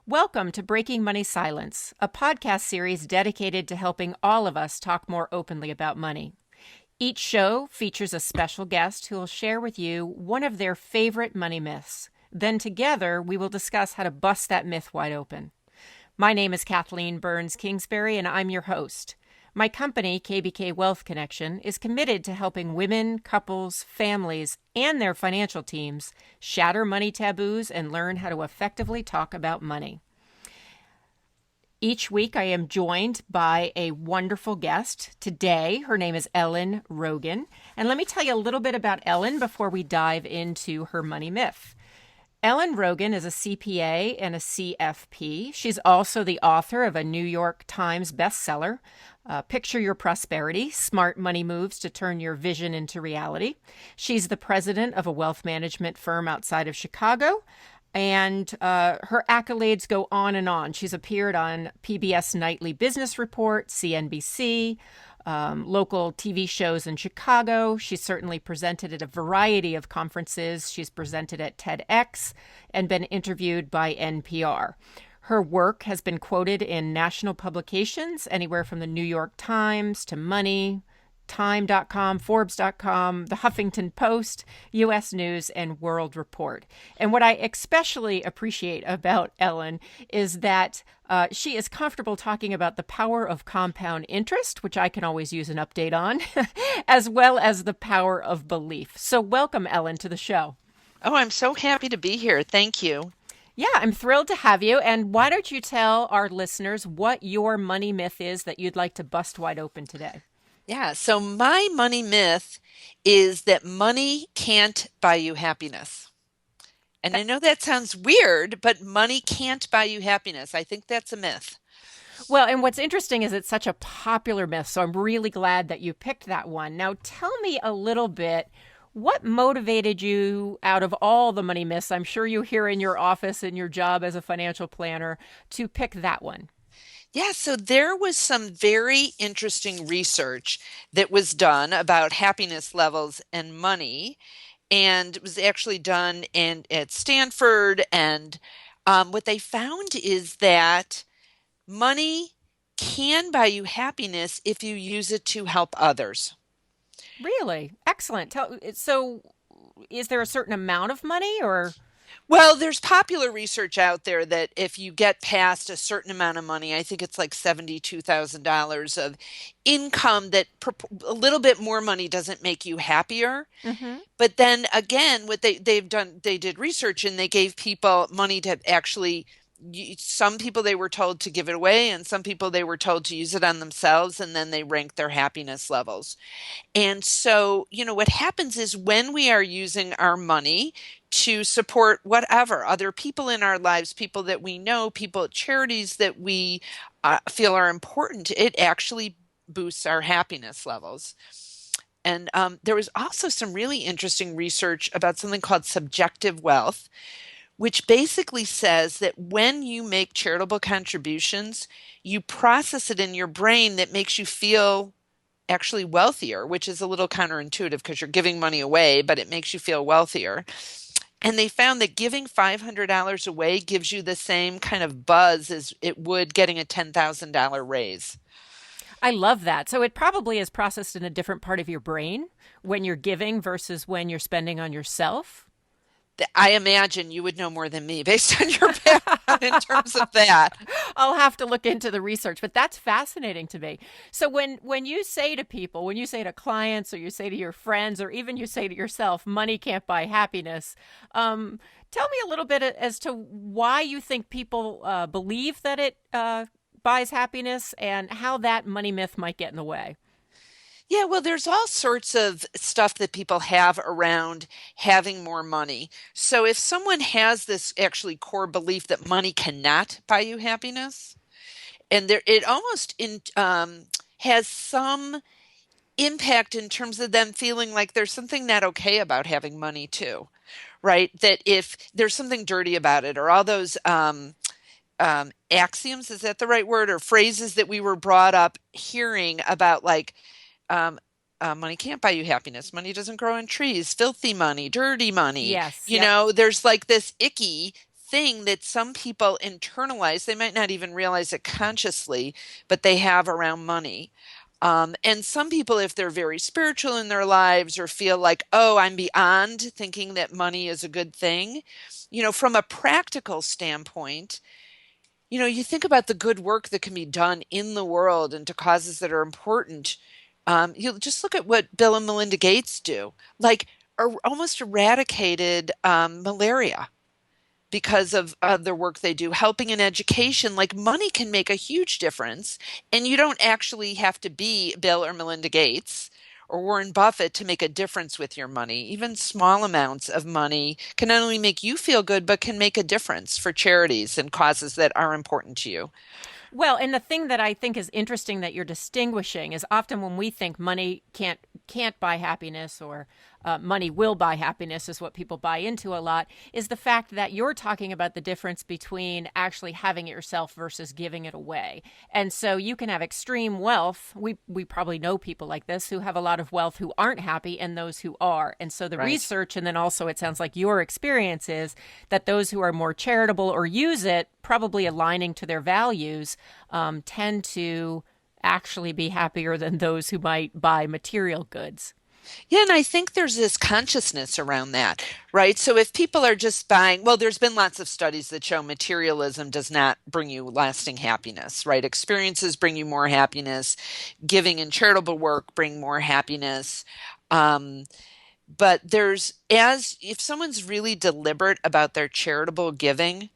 Welcome to Breaking Money Silence, a podcast series dedicated to helping all of us talk more openly about money. Each show features a special guest who will share with you one of their favorite money myths. Then together, we will discuss how to bust that myth wide open. My name is Kathleen Kingsbury, and I'm your host. My company, KBK Wealth Connection, is committed to helping women, couples, families, and their financial teams shatter money taboos and learn how to effectively talk about money. Each week, I am joined by a wonderful guest. Today, her name is Ellen Rogan. And let me tell you a little bit about Ellen before we dive into her money myth. Ellen Rogan is a CPA and a CFP. She's also the author of a New York Times bestseller, Picture Your Prosperity, Smart Money Moves to Turn Your Vision into Reality. She's the president of a wealth management firm outside of Chicago, and her accolades go on and on. She's appeared on PBS Nightly Business Report, CNBC, local TV shows in Chicago. She's certainly presented at a variety of conferences. She's presented at TEDx and been interviewed by NPR. Her work has been quoted in national publications, anywhere from the New York Times to Money, Time.com, Forbes.com, the Huffington Post, U.S. News, and World Report. And what I especially appreciate about Ellen is that she is comfortable talking about the power of compound interest, which I can always use an update on, as well as the power of belief. So welcome, Ellen, to the show. Oh, I'm so happy to be here. Thank you. Yeah, I'm thrilled to have you. And why don't you tell our listeners what your money myth is that you'd like to bust wide open today? Yeah, so my money myth is that money can't buy you happiness. And I know that sounds weird, but money can't buy you happiness. I think that's a myth. Well, and what's interesting is it's such a popular myth, so I'm really glad that you picked that one. Now, tell me a little bit, what motivated you out of all the money myths I'm sure you hear in your office in your job as a financial planner to pick that one? Yeah, so there was some very interesting research that was done about happiness levels and money, and it was actually done at Stanford. And what they found is that money can buy you happiness if you use it to help others. Really? Excellent. So is there a certain amount of money or? Well, there's popular research out there that if you get past a certain amount of money, I think it's like $72,000 of income, that a little bit more money doesn't make you happier. Mm-hmm. But then again, what they've done, they did research and they gave people money to actually, some people they were told to give it away, and some people they were told to use it on themselves, and then they ranked their happiness levels. And so, what happens is when we are using our money to support whatever other people in our lives, people that we know, people at charities that we feel are important, it actually boosts our happiness levels. And there was also some really interesting research about something called subjective wealth, which basically says that when you make charitable contributions, you process it in your brain that makes you feel actually wealthier, which is a little counterintuitive because you're giving money away, but it makes you feel wealthier. And they found that giving $500 away gives you the same kind of buzz as it would getting a $10,000 raise. I love that. So it probably is processed in a different part of your brain when you're giving versus when you're spending on yourself. I imagine you would know more than me based on your background in terms of that. I'll have to look into the research, but that's fascinating to me. So when you say to people, when you say to clients or you say to your friends or even you say to yourself, money can't buy happiness, tell me a little bit as to why you think people believe that it buys happiness and how that money myth might get in the way. Yeah, well, there's all sorts of stuff that people have around having more money. So if someone has this actually core belief that money cannot buy you happiness, and it almost has some impact in terms of them feeling like there's something not okay about having money too, right? That if there's something dirty about it, or all those axioms, is that the right word, or phrases that we were brought up hearing about, like, um, money can't buy you happiness. Money doesn't grow on trees. Filthy money, dirty money. Yes. Yep. There's like this icky thing that some people internalize. They might not even realize it consciously, but they have around money. And some people, if they're very spiritual in their lives or feel like, oh, I'm beyond thinking that money is a good thing, from a practical standpoint, you think about the good work that can be done in the world and to causes that are important. You just look at what Bill and Melinda Gates do, like almost eradicated malaria because of the work they do, helping in education. Like money can make a huge difference, and you don't actually have to be Bill or Melinda Gates or Warren Buffett to make a difference with your money. Even small amounts of money can not only make you feel good, but can make a difference for charities and causes that are important to you. Well, and the thing that I think is interesting that you're distinguishing is often when we think money can't buy happiness, or money will buy happiness is what people buy into a lot, is the fact that you're talking about the difference between actually having it yourself versus giving it away. And so you can have extreme wealth. We probably know people like this who have a lot of wealth who aren't happy, and those who are. And so the Right. research, and then also it sounds like your experience, is that those who are more charitable or use it, probably aligning to their values, tend to actually be happier than those who might buy material goods. Yeah, and I think there's this consciousness around that, right? So if people are just buying, well, there's been lots of studies that show materialism does not bring you lasting happiness, right? Experiences bring you more happiness. Giving and charitable work bring more happiness. Um, but if someone's really deliberate about their charitable giving,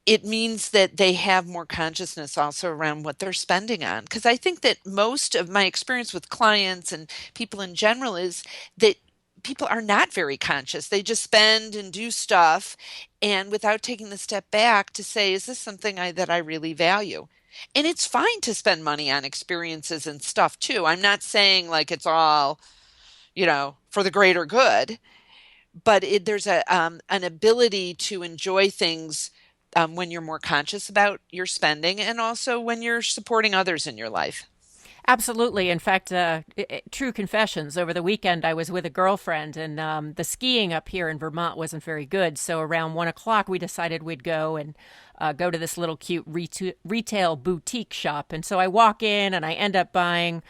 it means that they have more consciousness also around what they're spending on. Because I think that most of my experience with clients and people in general is that people are not very conscious. They just spend and do stuff, and without taking the step back to say, is this something that I really value? And it's fine to spend money on experiences and stuff too. I'm not saying like it's all, for the greater good, but there's an ability to enjoy things when you're more conscious about your spending, and also when you're supporting others in your life. Absolutely. In fact, true confessions. Over the weekend, I was with a girlfriend, and the skiing up here in Vermont wasn't very good. So around 1 o'clock, we decided we'd go and go to this little cute retail boutique shop. And so I walk in, and I end up buying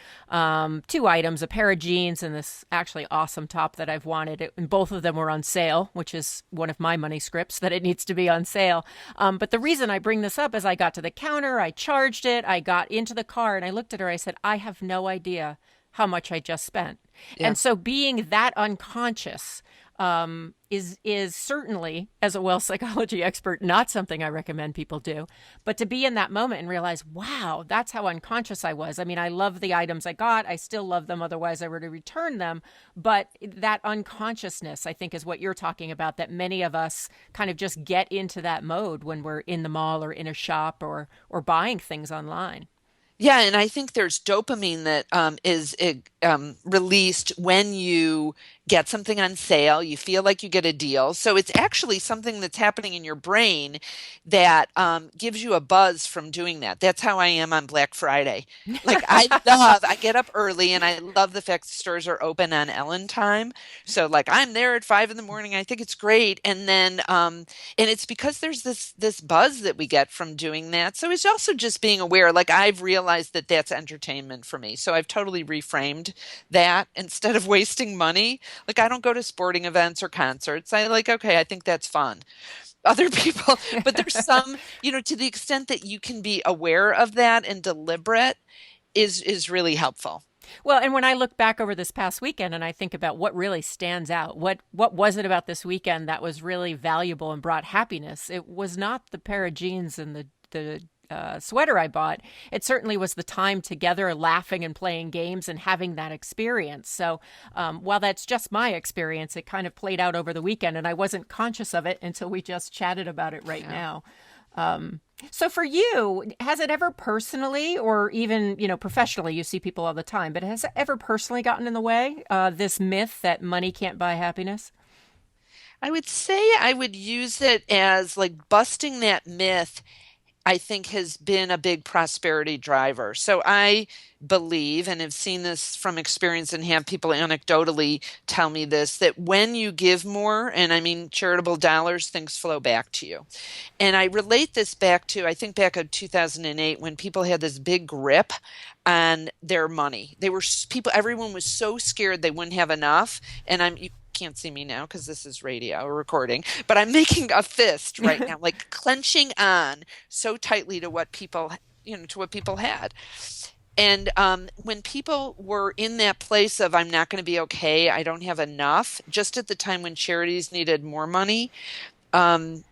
two items: a pair of jeans and this actually awesome top that I've wanted. And both of them were on sale, which is one of my money scripts, that it needs to be on sale. But the reason I bring this up is I got to the counter, I charged it, I got into the car, and I looked at her. I said, I have no idea how much I just spent. Yeah. And so being that unconscious is certainly, as a wealth psychology expert, not something I recommend people do. But to be in that moment and realize, wow, that's how unconscious I was. I mean, I love the items I got. I still love them. Otherwise, I would have returned them. But that unconsciousness, I think, is what you're talking about, that many of us kind of just get into that mode when we're in the mall or in a shop or buying things online. Yeah, and I think there's dopamine that is released when you get something on sale. You feel like you get a deal. So it's actually something that's happening in your brain that gives you a buzz from doing that. That's how I am on Black Friday. Like I get up early, and I love the fact the stores are open on Ellen time. So like I'm there at 5 in the morning. I think it's great. And then and it's because there's this buzz that we get from doing that. So it's also just being aware. Like I've realized that that's entertainment for me. So I've totally reframed that. Instead of wasting money, like I don't go to sporting events or concerts. Okay, I think that's fun. Other people, but there's some, to the extent that you can be aware of that and deliberate is really helpful. Well, and when I look back over this past weekend and I think about what really stands out, what was it about this weekend that was really valuable and brought happiness? It was not the pair of jeans and the sweater I bought. It certainly was the time together, laughing and playing games and having that experience. So while that's just my experience, it kind of played out over the weekend, and I wasn't conscious of it until we just chatted about it right now. So for you, has it ever personally, or even, professionally, you see people all the time, but has it ever personally gotten in the way, this myth that money can't buy happiness? I would say I would use it as like busting that myth I think has been a big prosperity driver. So I believe and have seen this from experience and have people anecdotally tell me this, that when you give more, and I mean charitable dollars, things flow back to you. And I relate this back to, I think back in 2008 when people had this big grip on their money. They were people, everyone was so scared they wouldn't have enough. And you can't see me now because this is radio or recording, but I'm making a fist right now, like clenching on so tightly to what people, to what people had. And when people were in that place of, I'm not going to be okay, I don't have enough, just at the time when charities needed more money, um,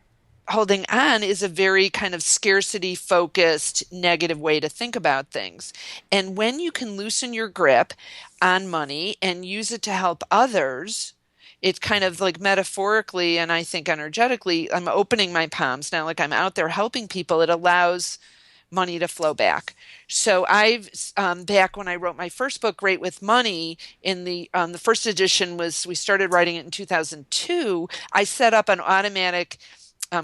holding on is a very kind of scarcity focused negative way to think about things. And when you can loosen your grip on money and use it to help others, it's kind of like metaphorically and I think energetically, I'm opening my palms now, like I'm out there helping people. It allows money to flow back. So I've back when I wrote my first book, Great with Money, in the first edition was we started writing it in 2002. I set up an automatic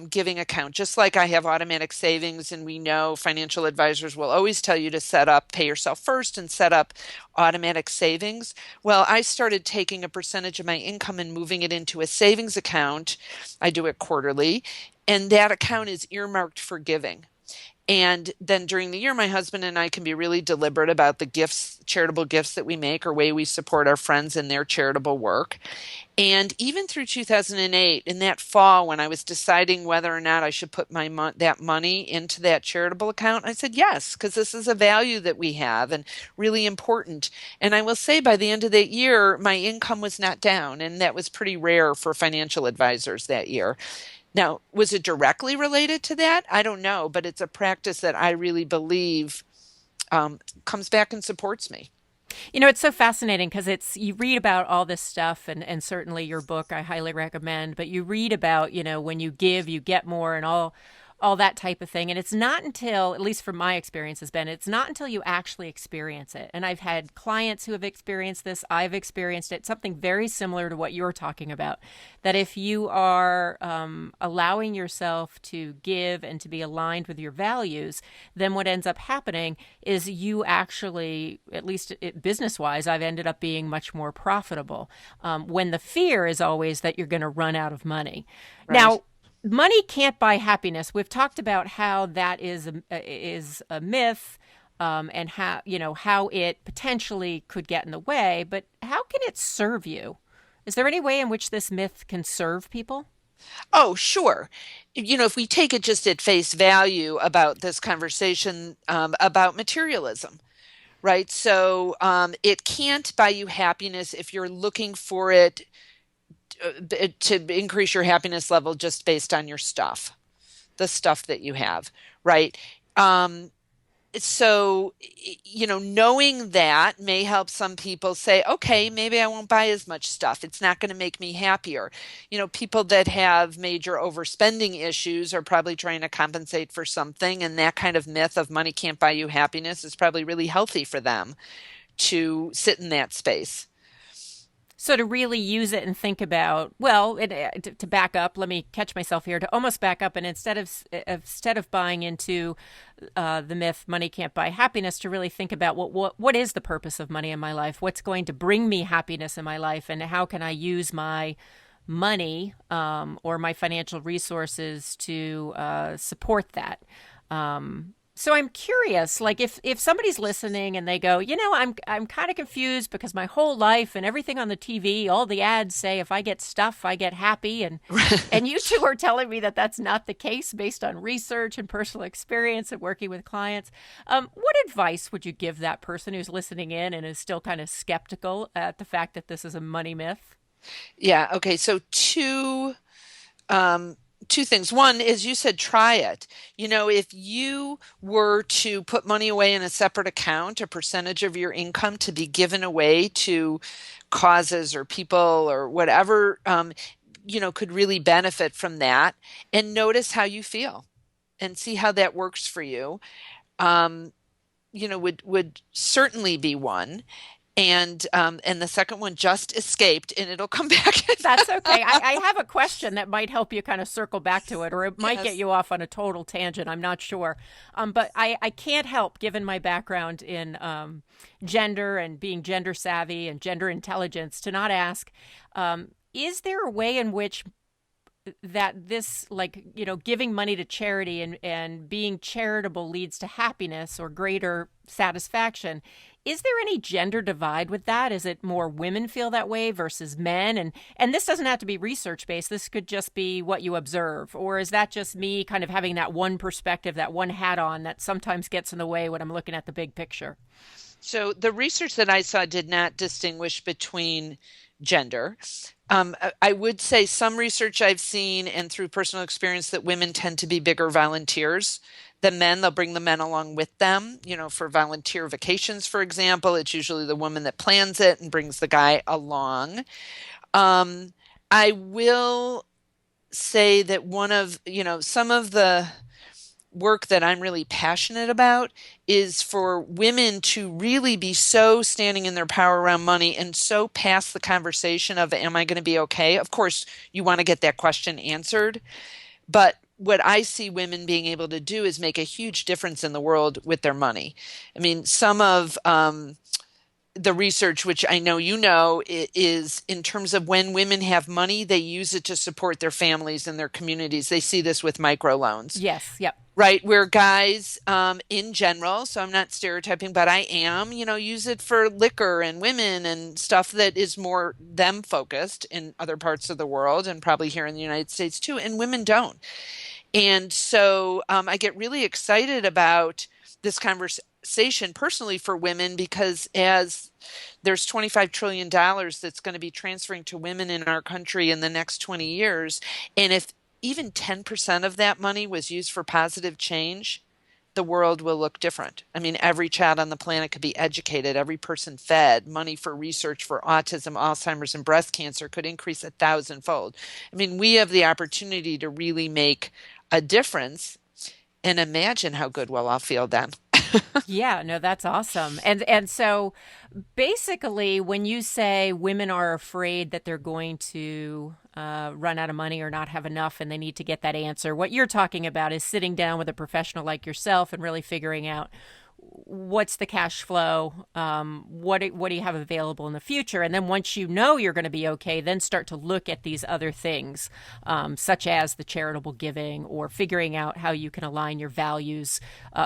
giving account, just like I have automatic savings, and we know financial advisors will always tell you to set up, pay yourself first and set up automatic savings. Well, I started taking a percentage of my income and moving it into a savings account. I do it quarterly, and that account is earmarked for giving. And then during the year, my husband and I can be really deliberate about the gifts, charitable gifts that we make or way we support our friends in their charitable work. And even through 2008, in that fall, when I was deciding whether or not I should put that money into that charitable account, I said yes, because this is a value that we have and really important. And I will say by the end of that year, my income was not down, and that was pretty rare for financial advisors that year. Now, was it directly related to that? I don't know, but it's a practice that I really believe comes back and supports me. It's so fascinating because you read about all this stuff, and certainly your book I highly recommend, but you read about, when you give, you get more and all that type of thing. And it's not until, at least from my experience has been, it's not until you actually experience it. And I've had clients who have experienced this. I've experienced it, something very similar to what you're talking about, that if you are allowing yourself to give and to be aligned with your values, then what ends up happening is you actually, at least business wise, I've ended up being much more profitable, when the fear is always that you're going to run out of money. Right. Now, money can't buy happiness. We've talked about how that is a myth, and how it potentially could get in the way. But how can it serve you? Is there any way in which this myth can serve people? Oh, sure. If we take it just at face value about this conversation about materialism, right? So it can't buy you happiness if you're looking for it to increase your happiness level just based on your stuff, the stuff that you have, right? Um, so, knowing that may help some people say, okay, maybe I won't buy as much stuff. It's not going to make me happier. People that have major overspending issues are probably trying to compensate for something. And that kind of myth of money can't buy you happiness is probably really healthy for them to sit in that space. So to really use it and think about, well, to back up, let me catch myself here, to almost back up, and instead of buying into the myth money can't buy happiness, to really think about what is the purpose of money in my life? What's going to bring me happiness in my life, and how can I use my money, or my financial resources to support that? So I'm curious, like if somebody's listening and they go, I'm kind of confused because my whole life and everything on the TV, all the ads say if I get stuff, I get happy, and you two are telling me that that's not the case based on research and personal experience and working with clients. What advice would you give that person who's listening in and is still kind of skeptical at the fact that this is a money myth? Yeah. Okay. So two things. One is you said try it. If you were to put money away in a separate account, a percentage of your income to be given away to causes or people or whatever, could really benefit from that, and notice how you feel and see how that works for you. Would certainly be one. And the second one just escaped, and it'll come back. That's okay. I have a question that might help you kind of circle back to it, or it might get Yes. you off on a total tangent. I'm not sure. But I can't help, given my background in gender and being gender savvy and gender intelligence, to not ask, is there a way in which that this, like, giving money to charity and being charitable leads to happiness or greater satisfaction? Is there any gender divide with that? Is it more women feel that way versus men? And this doesn't have to be research based. This could just be what you observe. Or is that just me kind of having that one perspective, that one hat on that sometimes gets in the way when I'm looking at the big picture? So the research that I saw did not distinguish between gender. I would say some research I've seen and through personal experience that women tend to be bigger volunteers than men. They'll bring the men along with them, for volunteer vacations, for example. It's usually the woman that plans it and brings the guy along. Um, I will say that some of the work that I'm really passionate about is for women to really be so standing in their power around money and so past the conversation of, am I going to be okay? Of course, you want to get that question answered. But what I see women being able to do is make a huge difference in the world with their money. I mean, some of the research, which I know is in terms of when women have money, they use it to support their families and their communities. They see this with microloans. Yes. Yep. Right, where guys, in general, so I'm not stereotyping, but I am, use it for liquor and women and stuff that is more them focused in other parts of the world and probably here in the United States too, and women don't. And so I get really excited about this conversation personally for women because as there's $25 trillion that's going to be transferring to women in our country in the next 20 years, and if even 10% of that money was used for positive change, the world will look different. I mean, every child on the planet could be educated, every person fed, money for research for autism, Alzheimer's, and breast cancer could increase 1,000-fold. I mean, we have the opportunity to really make a difference, and imagine how good we'll all feel then. Yeah, no, that's awesome. And so basically when you say women are afraid that they're going to run out of money or not have enough and they need to get that answer, what you're talking about is sitting down with a professional like yourself and really figuring out what's the cash flow, what do you have available in the future, and then once you know you're going to be okay, then start to look at these other things, such as the charitable giving or figuring out how you can align your values,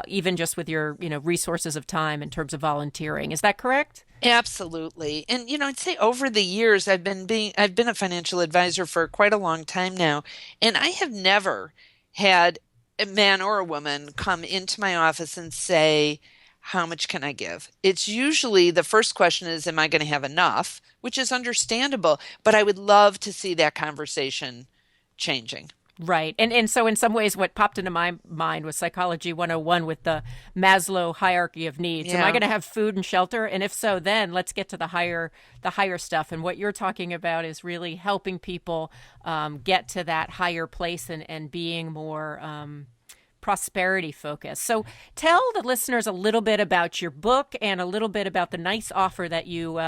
even just with your resources of time in terms of volunteering. Is that correct? Absolutely. And I'd say over the years I've been a financial advisor for quite a long time now, and I have never had a man or a woman come into my office and say, how much can I give? It's usually the first question is, am I going to have enough? Which is understandable, but I would love to see that conversation changing. Right. And so in some ways what popped into my mind was Psychology 101 with the Maslow hierarchy of needs. Am I Yeah. going to have food and shelter? And if so, then let's get to the higher stuff. And what you're talking about is really helping people get to that higher place and being more prosperity focused. So tell the listeners a little bit about your book and a little bit about the nice offer that you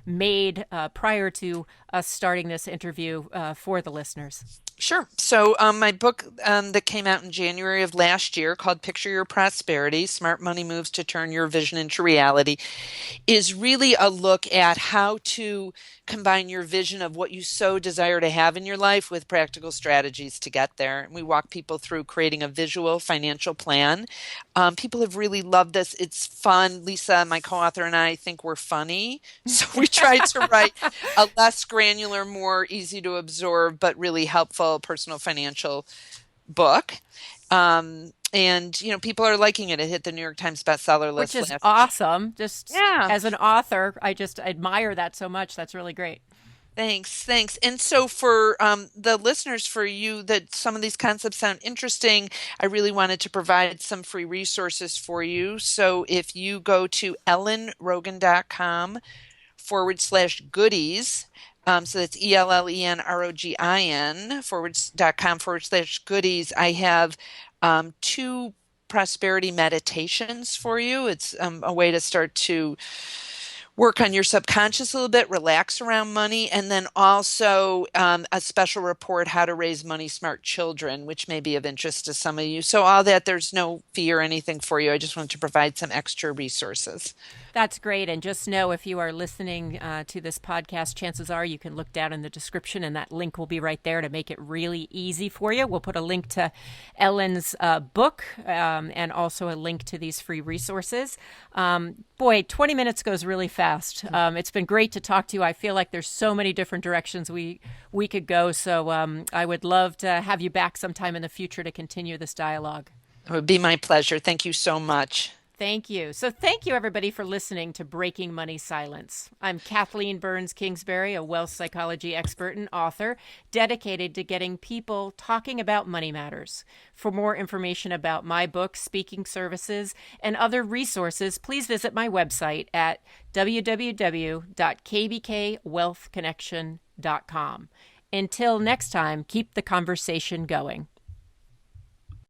made prior to us starting this interview for the listeners. Sure. So, my book that came out in January of last year called Picture Your Prosperity, Smart Money Moves to Turn Your Vision into Reality is really a look at how to combine your vision of what you so desire to have in your life with practical strategies to get there. And we walk people through creating a visual financial plan. People have really loved this. It's fun. Lisa, my co-author, and I think we're funny. So we tried to write a less granular, more easy to absorb, but really helpful personal financial book. And people are liking it. It hit the New York Times bestseller Which list is last. awesome. Just Yeah. as an author, I just admire that so much. That's really great. Thanks. And so for the listeners, for you that some of these concepts sound interesting, I really wanted to provide some free resources for you. So if you go to ellenrogin.com/goodies, so that's ELLENROGIN .com/goodies, I have two prosperity meditations for you. It's a way to start to work on your subconscious a little bit, relax around money, and then also a special report, How to Raise Money Smart Children, which may be of interest to some of you. So all that, there's no fee or anything for you. I just wanted to provide some extra resources. That's great. And just know if you are listening to this podcast, chances are you can look down in the description and that link will be right there to make it really easy for you. We'll put a link to Ellen's book and also a link to these free resources. Boy, 20 minutes goes really fast. It's been great to talk to you. I feel like there's so many different directions we could go. So I would love to have you back sometime in the future to continue this dialogue. It would be my pleasure. Thank you so much. Thank you. So thank you, everybody, for listening to Breaking Money Silence. I'm Kathleen Burns Kingsbury, a wealth psychology expert and author dedicated to getting people talking about money matters. For more information about my book, speaking services, and other resources, please visit my website at www.kbkwealthconnection.com. Until next time, keep the conversation going.